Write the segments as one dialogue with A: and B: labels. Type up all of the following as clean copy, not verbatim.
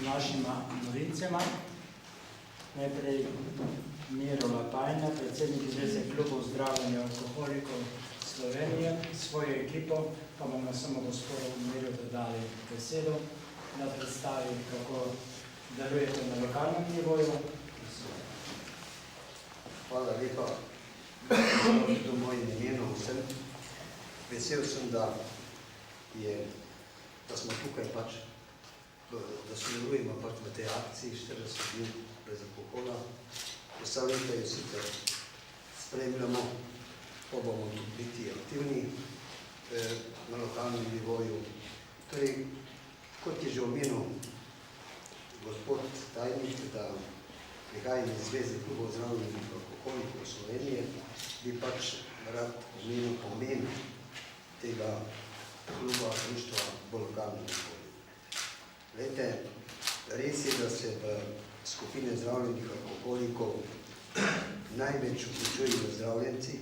A: našima novicama. Najprej Miro Lapajna, predsednik Zveze klubov zdravljenja alkoholikov Slovenije, svojo ekipo, pa bomo samo gospodu Miru dodali besedo, da predstavi, kako delujete na lokalnem nivoju.
B: Hvala lepa. Do mojim imenom vsem. Vesel sem, da smo tukaj da sodelujemo v tej akciji 40 dni brez alkohola. Vsa leta jo sicer spremljamo, pa bomo tudi biti aktivni na lokalnem nivoju. Torej, kot je že omenil gospod tajnik, da prihajam iz Zveze klubov zdravljenja alkoholikov Slovenije, bi rad omenil pomen tega kluba društva v lokalnem nivoju. Glejte, res je, da se v skupine zdravljenih alkoholikov največ vključujejo zdravljenci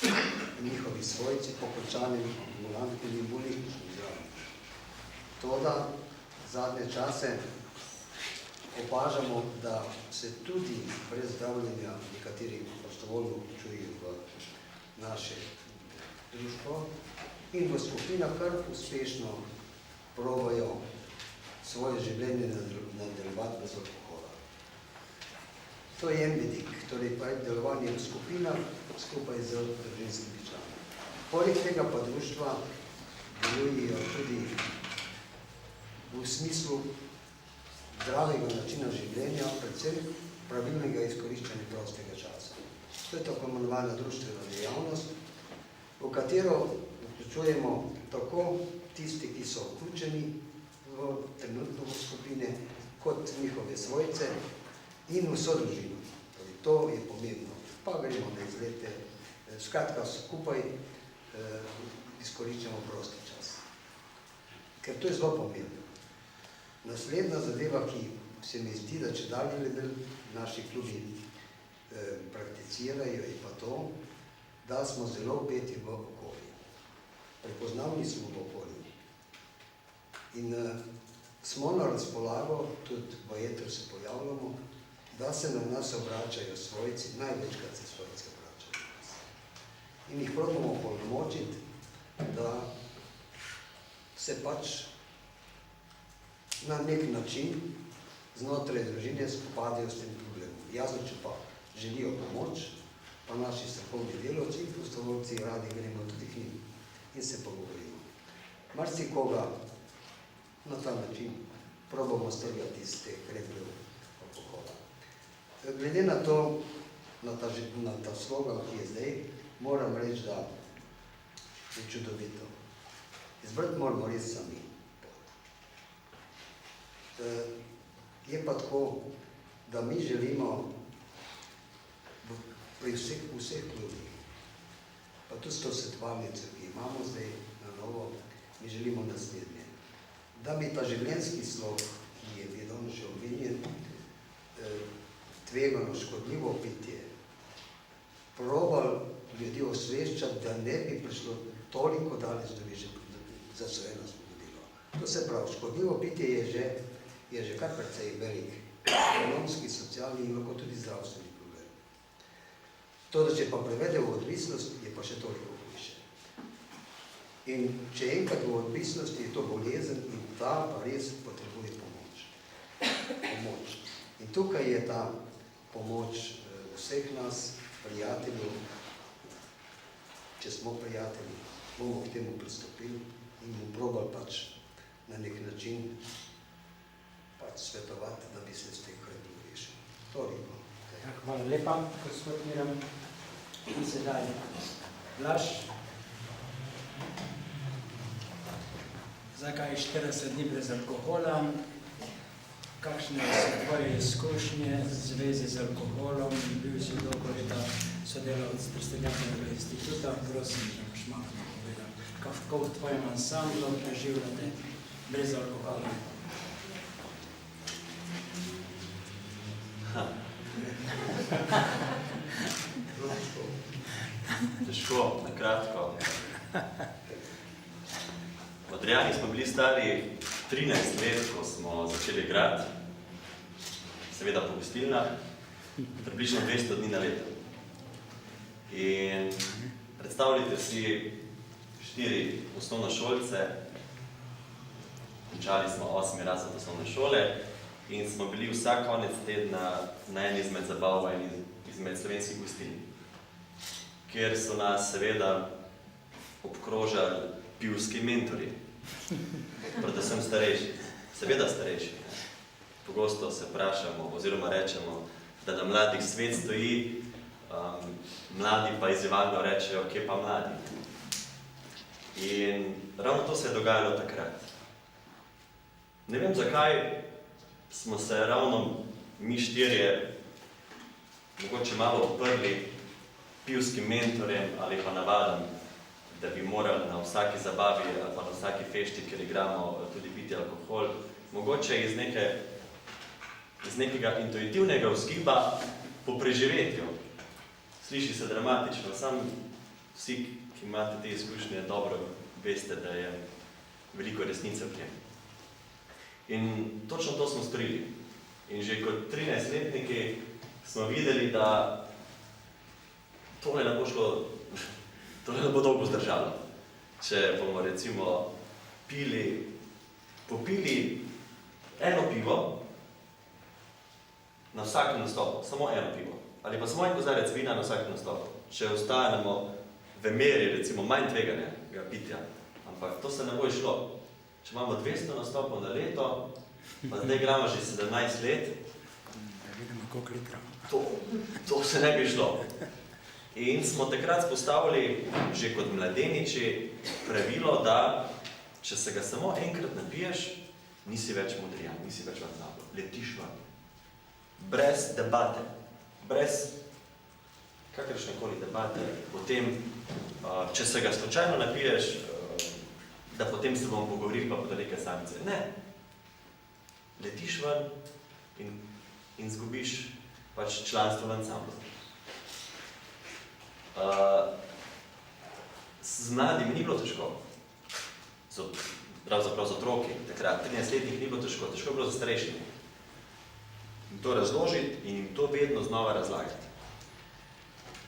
B: in njihovi svojci po končanem ambulantnem in bolnišničnem zdravljenju. Toda zadnje čase opažamo, da se tudi brez zdravljenja nekateri prostovoljno vključujejo v naše društvo in v skupinah kar uspešno probajo svoje življenje nadaljevati brez alkohola. To je en vidik, torej delovanje v skupinah skupaj z družinskimi člani. Poleg tega pa društva delujejo tudi v smislu zdravega načina življenja, predvsem pravilnega izkoriščanja prostega časa. To je tako imenovana društvena dejavnost, v katero vključujemo tako tisti, ki so vključeni trenutno v skupine, kot njihove svojce in vso družino. To je pomembno. Pa gremo na izlete, skratka skupaj izkoriščamo prosti čas. Ker to je zelo pomembno. Naslednja zadeva, ki se mi zdi, da če dalje naši klubi prakticirajo, je pa to, da smo zelo vpeti v okolje. Prepoznavni smo v okolju. In smo na razpolago, tudi v etru se pojavljamo, da se na nas obračajo svojci, največkrat se svojci obračajo na nas. In jih probamo opolnomočiti, da se na nek način znotraj družine spopadajo s tem problemom. Jasno, če pa želijo pomoč, pa naši strokovni delavci, prostovoljci, radi gremo tudi k njim in se pogovorimo. Marsikoga na ta način probamo strgati iz teh krepljev alkohola. Glede na to, na ta slogan, ki je zdaj, moram reči, da je čudovito. Izbrati moramo res sami. Je pa tako, da mi želimo pri vseh klubih, pa tudi s to svetovalnico, ki imamo zdaj na novo, mi želimo naslednje. Da bi ta življenjski slog, ki je bilo že omenjen, tvegano, škodljivo pitje, probali ljudi osveščati, da ne bi prišlo toliko daleč, da bi že zasvojeno spodbudilo. To se pravi, škodljivo pitje je že kar precej velik ekonomski, socialni in lahko tudi zdravstveni problem. To, da če pa prevede v odvisnost, je pa še toliko hujše. In če enkrat v odvisnosti, je to bolezen in ta pa res potrebuje pomoč. In tukaj je ta pomoč vseh nas, prijateljev, če smo prijatelji, bomo k temu pristopili in bomo probali na nek način svetovati, da bi se s teh krepil rešil. Toliko.
A: Hvala lepa, gospod Miran. In sedaj, Blaž. Zakaj 40 dni brez alkohola? Kakšne so tvoje izkušnje v zvezi z alkoholom? Bil si dolgo leta sodelavec Trstenjakovega instituta. Prosim, da boš malo povedal, kako v tvojem ansamblu preživljate brez alkohola?
C: Težko, nakratko. V Adriani smo bili stari 13 let, ko smo začeli igrati, seveda po gostilnah, približno 200 dni na leto. In predstavljajte si 4 osnovnošolce, končali smo 8. razred osnovne šole in smo bili vsak konec tedna na eni izmed zabav, eni izmed slovenskih gostiln, kjer so nas seveda obkrožali pivski mentori, predvsem starejši, seveda starejši. Pogosto se vprašamo oziroma rečemo, da na mladih svet stoji, mladi pa izzivalno rečejo, kje pa mladi. In ravno to se je dogajalo takrat. Ne vem, zakaj smo se ravno mi 4 mogoče malo odprli pivskim mentorjem ali pa navadam, da bi morali na vsaki zabavi ali pa na vsaki fešti, kjer igramo, tudi piti alkohol, mogoče iz nekega intuitivnega vzgiba po preživetju. Sliši se dramatično, sam vsi, ki imate te izkušnje, dobro veste, da je veliko resnice v tem. In točno to smo storili. In že kot 13-letniki smo videli, da tole ne bo šlo, tole ne bo dolgo zdržalo. Če bomo recimo popili eno pivo na vsakem nastopu, samo eno pivo, ali pa samo en kozarec vina na vsakem nastopu. Če ostanemo v meri, recimo, manj tveganega pitja, ampak to se ne bo išlo. Če imamo 200 nastopov na leto, pa zdaj igramo že 17 let, to se ne bi šlo. In smo takrat spostavili, že kot mladeniči, pravilo, da če se ga samo enkrat napiješ, nisi več modrijan, nisi več vrtnabo, letiš van. Brez debate, brez kakršnekoli debate o tem, če se ga slučajno napiješ, da potem se bomo pogovorili pa bodo neke sankcije. Ne. Letiš ven in zgubiš pač članstvo v ansamblu. Z mladimi ni bilo težko. Pravzaprav z otroki, takrat 13-letnih ni bilo težko, težko je bilo za starejšimi. In to razložiti in jim to vedno znova razlagati.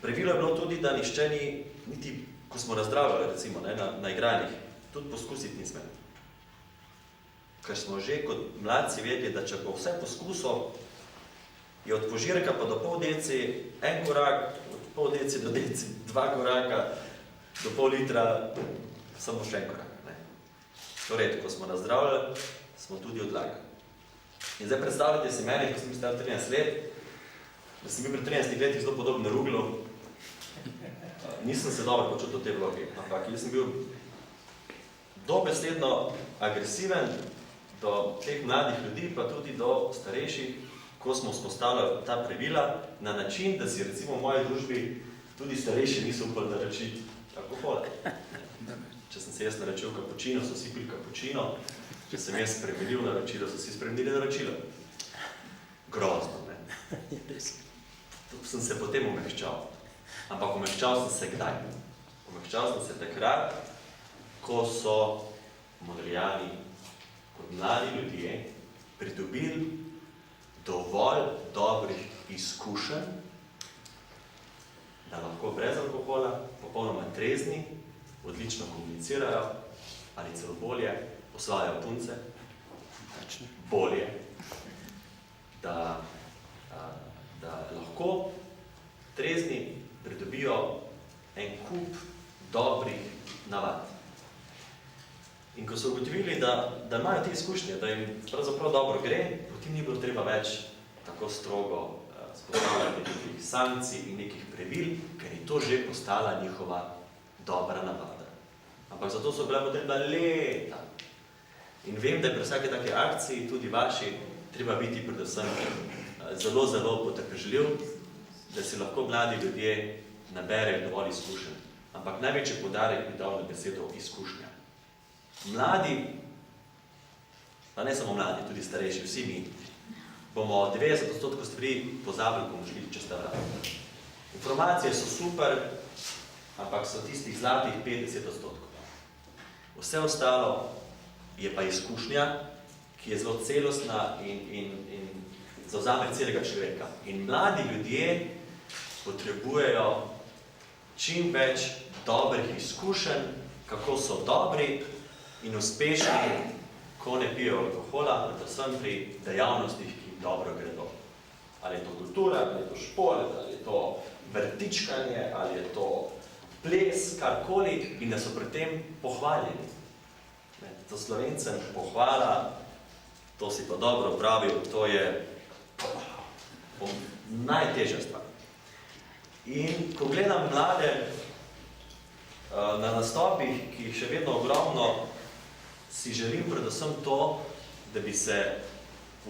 C: Pravilo je bilo tudi, da nihče ni, niti ko smo razdravljali, recimo, na igranjih, tudi poskusiti ni smel. Ker smo že kot mladci vedeli, da če bo vse poskusov, je od požirka pa do pol deci en korak, od pol deci do deci 2 koraka, do pol litra samo še en korak. Torej, ko smo razdravljali, smo tudi odlagali. In zdaj predstavljate si meni, ko sem bil star 13 let, da sem bil pri 13 letih zelo podoben Ruglu. Nisem se dobro počutil v tej vlogi, ampak jaz sem bil dobesedno agresiven do teh mladih ljudi, pa tudi do starejših, ko smo vzpostavljali ta pravila na način, da si recimo v moji družbi tudi starejši niso upali naročiti alkohola. Če sem se jaz naročil kapučino, so vsi pili kapučino, če sem jaz spremenil naročilo, so vsi spremenili naročilo. Grozno, ne? Sem se potem omehčal. Ampak omehčal sem se kdaj? Omehčal sem se takrat, ko so modrijani kot mladi ljudje pridobili dovolj dobrih izkušenj, da lahko brez alkohola, popolnoma trezni, odlično komunicirajo ali celo bolje, osvajajo punce, bolje, da lahko trezni pridobijo en kup dobrih navad. In ko so ugotovili, da imajo te izkušnje, da jim pravzaprav dobro gre, potem ni bilo treba več tako strogo spostavljati nekih sankcij in nekih pravil, ker je to že postala njihova dobra navada. Ampak zato so bila potrebna leta. In vem, da je pri vsake take akciji, tudi vaši, treba biti predvsem zelo, zelo potrpežljiv, da si lahko mladi ljudje naberejo dovolj izkušenj. Ampak največji poudarek bi dal na besedo izkušnja. Mladi, pa ne samo mladi, tudi starejši, vsi mi, bomo 90% stvari pozabili, ko bomo šli čez ta vrata. Informacije so super, ampak so tistih zlatih 50%. Vse ostalo je pa izkušnja ki je zelo celostna in zavzame celega človeka. In mladi ljudje potrebujejo čim več dobrih izkušenj, kako so dobri in uspešni, ko ne pijejo alkohola, predvsem pri dejavnostih, ki jim dobro gredo. Ali je to kultura, ali je to šport, ali je to vrtičkanje, ali je to ples, karkoli, in da so pri tem pohvaljeni. To Slovencem pohvala, to si pa dobro pravil, to je najtežja stvar. In ko gledam mlade na nastopih, ki jih še vedno ogromno, si želim predvsem to, da bi se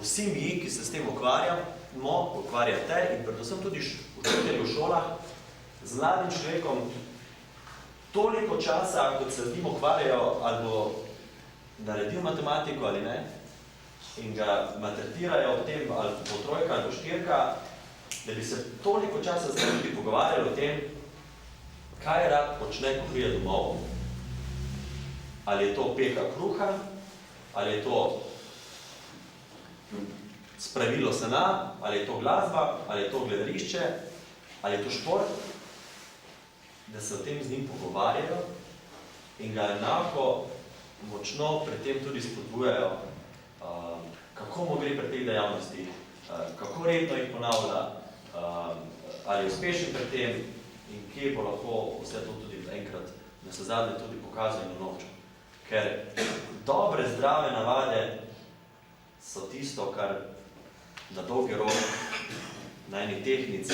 C: vsi mi, ki se s tem ukvarjate in predvsem tudi učitelji v šolah, z mladim človekom toliko časa, kot se z njim ukvarjajo, ali bo naredil matematiko ali ne, in ga maltretirajo v tem, ali bo trojka ali bo štirka, da bi se toliko časa z njim tudi pogovarjali o tem, kaj rad počne, ko pride domov. Ali je to peka kruha, ali je to spravilo sena, ali je to glasba, ali je to gledališče, ali je to šport, da se o tem z njim pogovarjajo in ga enako močno pri tem tudi spodbujajo, kako mu gre pri teh dejavnosti, kako redno jih ponavlja, ali je uspešen pri tem in kje bo lahko vse to tudi enkrat navsezadnje tudi pokazal in unovčil. Ker dobre, zdrave navade so tisto, kar na dolgi rok na eni tehnici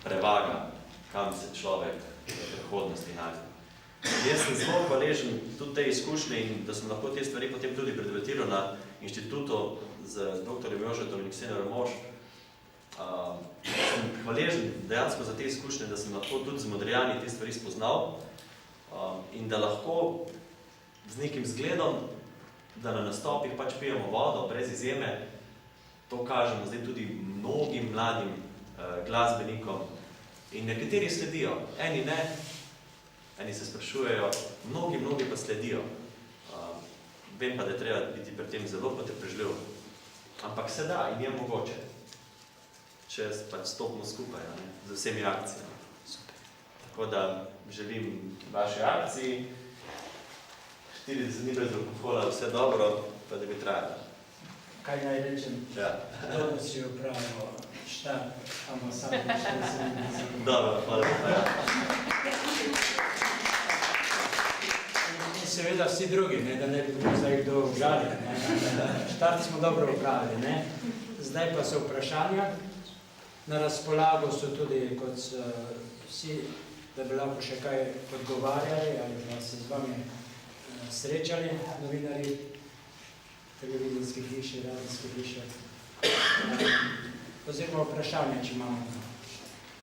C: prevaga, kam se človek v prihodnosti najde. Jaz sem zelo hvaležen tudi te izkušnje in da sem lahko te stvari potem tudi predvetiral na inštitutu z dr. Jožetom in Ksenjo Mož. Sem hvaležen dejansko za te izkušnje, da sem lahko tudi z Modrijani te stvari spoznal in da lahko z nekim zgledom, da na nastopih pač pijemo vodo, brez izjeme. To kažemo zdaj tudi mnogim mladim glasbenikom in nekateri sledijo, eni ne, eni se sprašujejo, mnogi pa sledijo. Vem pa, da je treba biti pri tem zelo potrpežljiv, ampak se da in je mogoče, če pač stopimo skupaj, ne, z vsemi akcijami. Tako da želim vaši akciji, 40 dni brez alkohola, vse dobro, pa da bi trajalo.
A: Kaj naj rečem?
C: Ja.
A: Dobro si upravil štab, ambasador, 40 dni.
C: Dobro, hvala.
A: In seveda vsi drugi, ne, da ne bi bilo zdaj kdo užalil. Štart smo dobro upravili. Ne. Zdaj pa so vprašanja. Na razpolago so tudi, kot vsi, da bi lahko še kaj odgovarjali ali pa se z vami srečali, novinarji, televizijske hiše, radijske hiše. Oziroma vprašanja, če imamo.